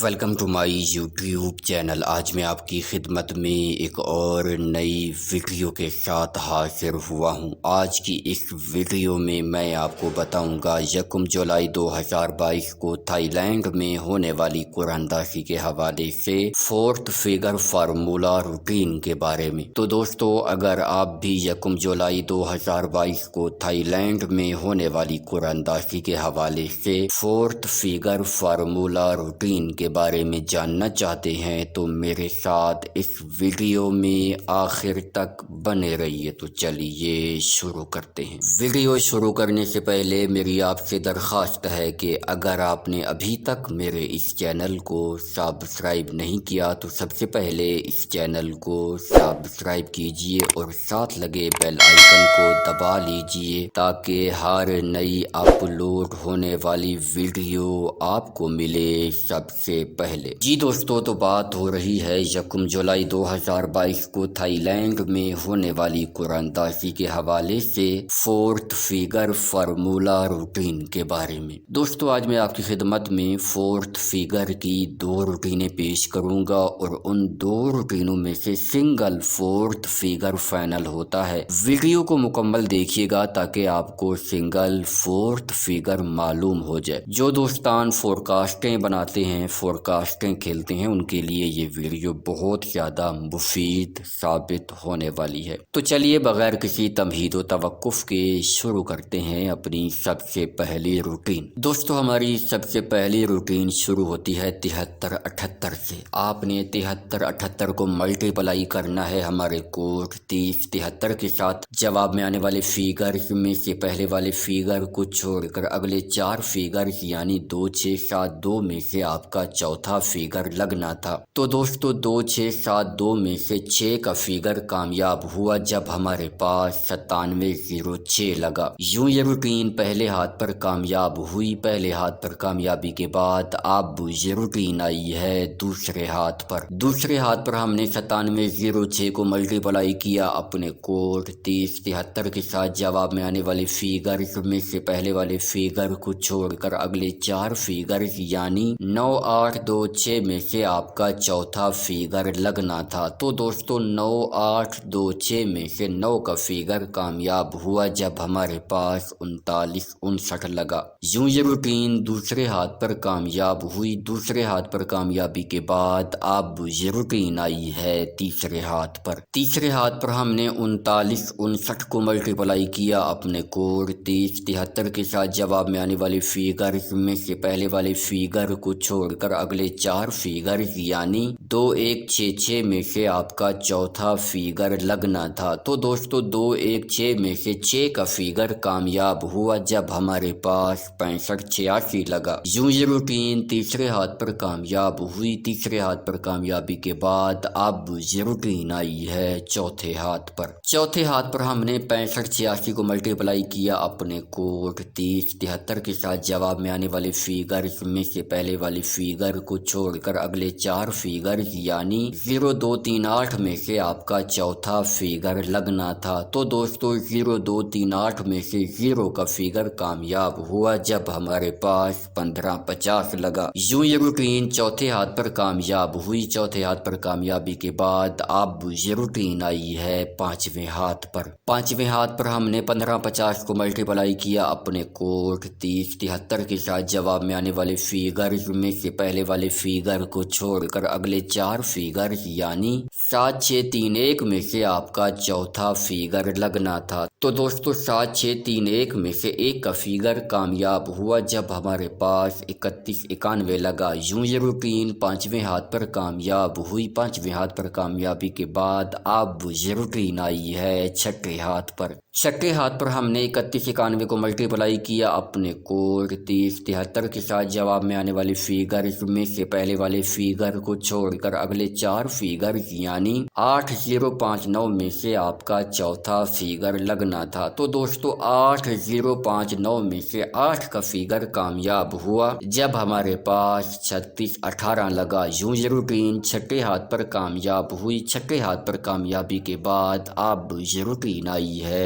Welcome to my YouTube channel. آج میں آپ کی خدمت میں ایک اور نئی ویڈیو کے ساتھ حاضر ہوا ہوں۔ آج کی اس ویڈیو میں آپ کو بتاؤں گا 1 جولائی 2022 کو تھائی لینڈ میں ہونے والی قرآن اندازی کے حوالے سے 4th فگر فارمولا روٹین کے بارے میں۔ تو دوستو، اگر آپ بھی 1 جولائی 2022 کو تھائی لینڈ میں ہونے والی قرآن اندازی کے حوالے سے 4th فگر فارمولا روٹین کے بارے میں جاننا چاہتے ہیں تو میرے ساتھ اس ویڈیو میں آخر تک بنے رہیے۔ تو چلیے شروع کرتے ہیں۔ ویڈیو شروع کرنے سے پہلے میری آپ سے درخواست ہے کہ اگر آپ نے ابھی تک میرے اس چینل کو سبسکرائب نہیں کیا تو سب سے پہلے اس چینل کو سبسکرائب کیجئے اور ساتھ لگے بیل آئیکن کو دبا لیجئے تاکہ ہر نئی اپلوڈ ہونے والی ویڈیو آپ کو ملے سب سے پہلے۔ جی دوستو، تو بات ہو رہی ہے 1 جولائی 2022 کو تھائی لینڈ میں ہونے والی قرآن اندازی کے حوالے سے 4th فگر فارمولا روٹین کے بارے میں۔ دوستو، آج میں آپ کی خدمت میں 4th فگر کی 2 روٹینیں پیش کروں گا اور ان 2 روٹینوں میں سے سنگل 4th فگر فائنل ہوتا ہے۔ ویڈیو کو مکمل دیکھیے گا تاکہ آپ کو سنگل 4th فگر معلوم ہو جائے۔ جو دوستان فورکاسٹیں بناتے ہیں، فورکاسٹیں کھیلتے ہیں، ان کے لیے یہ ویڈیو بہت زیادہ مفید ثابت ہونے والی ہے۔ تو چلیے بغیر کسی تمہید و توقف کے شروع کرتے ہیں اپنی سب سے پہلی روٹین۔ دوستو، ہماری سب سے پہلی روٹین شروع ہوتی ہے 73-78 سے۔ آپ نے 73-78 کو ملٹیپلائی کرنا ہے ہمارے کوڈ 30-73 کے ساتھ۔ جواب میں آنے والے فیگر میں سے پہلے والے فیگر کو چھوڑ کر اگلے 4 فیگر یعنی 2 6 7 2 میں سے آپ کا چوتھا فیگر لگنا تھا۔ تو دوستو، 2 6 7 2 میں سے 6 کا فیگر کامیاب ہوا جب ہمارے پاس 9706 لگا۔ یوں یہ روٹین پہلے ہاتھ پر کامیاب ہوئی۔ پہلے ہاتھ پر کامیابی کے بعد اب یہ روٹین آئی ہے دوسرے ہاتھ پر۔ دوسرے ہاتھ پر ہم نے 9706 کو ملٹیپلائی کیا اپنے کوڈ 3073 کے ساتھ۔ جواب میں آنے والے فیگر میں سے پہلے والے فیگر کو چھوڑ کر اگلے 4 فیگر یعنی 9 8 2 6 میں سے آپ کا چوتھا فیگر لگنا تھا۔ تو دوستو، 9 8 2 6 میں سے 9 کا فیگر کامیاب ہوا جب ہمارے پاس 39 59 لگا۔ یوں یہ روٹین دوسرے ہاتھ پر کامیاب ہوئی۔ دوسرے ہاتھ پر کامیابی کے بعد اب یہ روٹین آئی ہے تیسرے ہاتھ پر۔ تیسرے ہاتھ پر ہم نے 39 59 کو ملٹیپلائی کیا اپنے کوڈ 3073 کے ساتھ۔ جواب میں آنے والے فیگر میں سے پہلے والے فیگر کو چھوڑ کر اگلے 4 فیگر یعنی 2 1 6 6 میں سے آپ کا چوتھا فیگر لگنا تھا۔ تو دوستو، 2 1 6 میں سے 6 کا فیگر کامیاب ہوا جب ہمارے پاس 65 86 لگا۔ یوں یہ روٹین تیسرے ہاتھ پر کامیاب ہوئی۔ تیسرے ہاتھ پر کامیابی کے بعد اب یہ روٹین آئی ہے چوتھے ہاتھ پر۔ چوتھے ہاتھ پر ہم نے 65 86 کو ملٹیپلائی کیا اپنے کوڈ 3073 کے ساتھ۔ جواب میں آنے والے فیگر میں سے پہلے والے فیگر کو چھوڑ کر اگلے 4 فیگر یعنی 0 2 3 8 میں سے آپ کا چوتھا فیگر لگنا تھا۔ تو دوستو، 0 2 3 8 میں سے 0 کا فیگر کامیاب ہوا جب ہمارے پاس 15 50 لگا۔ یوں یہ روٹین چوتھے ہاتھ پر کامیاب ہوئی۔ چوتھے ہاتھ پر کامیابی کے بعد اب یہ روٹین آئی ہے پانچویں ہاتھ پر۔ پانچویں ہاتھ پر ہم نے 15 50 کو ملٹیپلائی کیا اپنے کوڈ 3073 کے ساتھ۔ جواب میں آنے والے فیگر میں سے پہلے والے فیگر کو چھوڑ کر اگلے 4 فیگر یعنی 7 6 3 1 میں سے آپ کا چوتھا فیگر لگنا تھا۔ تو دوستو، 7 6 3 1 میں سے 1 کا فیگر کامیاب ہوا جب ہمارے پاس 31 91 لگا۔ یوں یہ روٹین پانچویں ہاتھ پر کامیاب ہوئی۔ پانچویں ہاتھ پر کامیابی کے بعد اب یہ روٹین آئی ہے چھٹے ہاتھ پر۔ چھٹے ہاتھ پر ہم نے 31 91 کو ملٹیپلائی کیا اپنے کوڈ 3073 کے ساتھ۔ جواب میں آنے والے فیگر میں سے پہلے والے فیگر کو چھوڑ کر اگلے 4 فیگر یعنی 8 0 5 9 میں سے آپ کا چوتھا فیگر لگنا تھا۔ تو دوستو، 8 0 5 9 میں سے 8 کا فیگر کامیاب ہوا جب ہمارے پاس 36 18 لگا۔ یوں یہ روٹین چھٹے ہاتھ پر کامیاب ہوئی۔ چھٹے ہاتھ پر کامیابی کے بعد اب یہ روٹین آئی ہے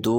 2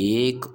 1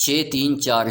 6 3 4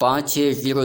5 6 0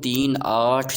3 8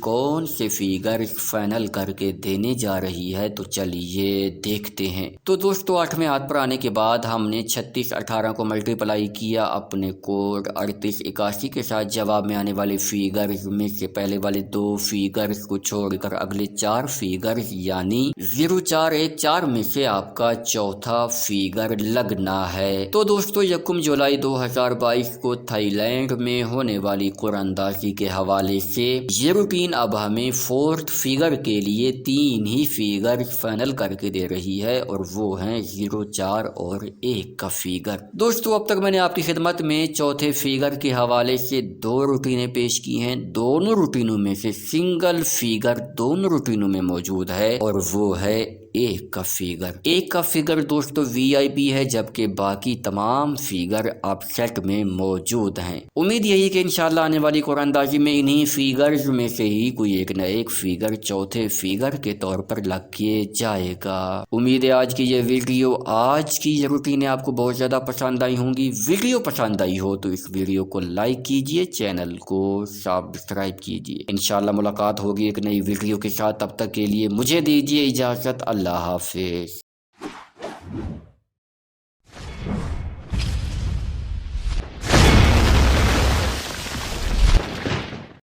کون سے فیگر فائنل کر کے دینے جا رہی ہے، تو چلیے دیکھتے ہیں۔ تو دوستو 8ویں ہاتھ پر آنے کے بعد ہم نے 36 18 کو ملٹیپلائی کیا اپنے کوڈ 38 81 کے ساتھ۔ جواب میں آنے والے فیگرز میں سے پہلے والے 2 فیگرز کو چھوڑ کر اگلے 4 فیگرز یعنی 0414 میں سے آپ کا چوتھا فیگر لگنا ہے۔ تو دوستو 1 جولائی 2022 کو تھائی لینڈ میں ہونے والی قرآن اندازی کے حوالے سے یہ روٹین اب ہمیں 4تھ فیگر کے لیے 3 ہی فیگر فائنل کر کے دے رہی ہے، اور وہ ہیں 04 اور 1 کا فیگر۔ دوستو اب تک میں نے آپ کی خدمت میں چوتھے فیگر کے حوالے سے 2 روٹینیں پیش کی ہیں۔ دونوں روٹینوں میں سے سنگل فیگر دونوں روٹینوں میں موجود ہے، اور وہ ہے 1 کا فیگر۔ 1 کا فیگر دوستو VIP ہے، جبکہ باقی تمام فیگر آپ سیٹ میں موجود ہیں۔ امید یہی کہ انشاءاللہ آنے والی قرآن اندازی میں انہی فیگرز میں سے ہی کوئی ایک نہ ایک فیگر چوتھے فیگر کے طور پر لگ کے جائے گا۔ امید ہے آج کی یہ ویڈیو، آج کی یہ روٹینیں آپ کو بہت زیادہ پسند آئی ہوں گی۔ ویڈیو پسند آئی ہو تو اس ویڈیو کو لائک کیجئے، چینل کو سبسکرائب کیجئے۔ انشاءاللہ ملاقات ہوگی ایک نئی ویڈیو کے ساتھ، تب تک کے لیے مجھے دیجئے اجازت۔ اللہ حافظ۔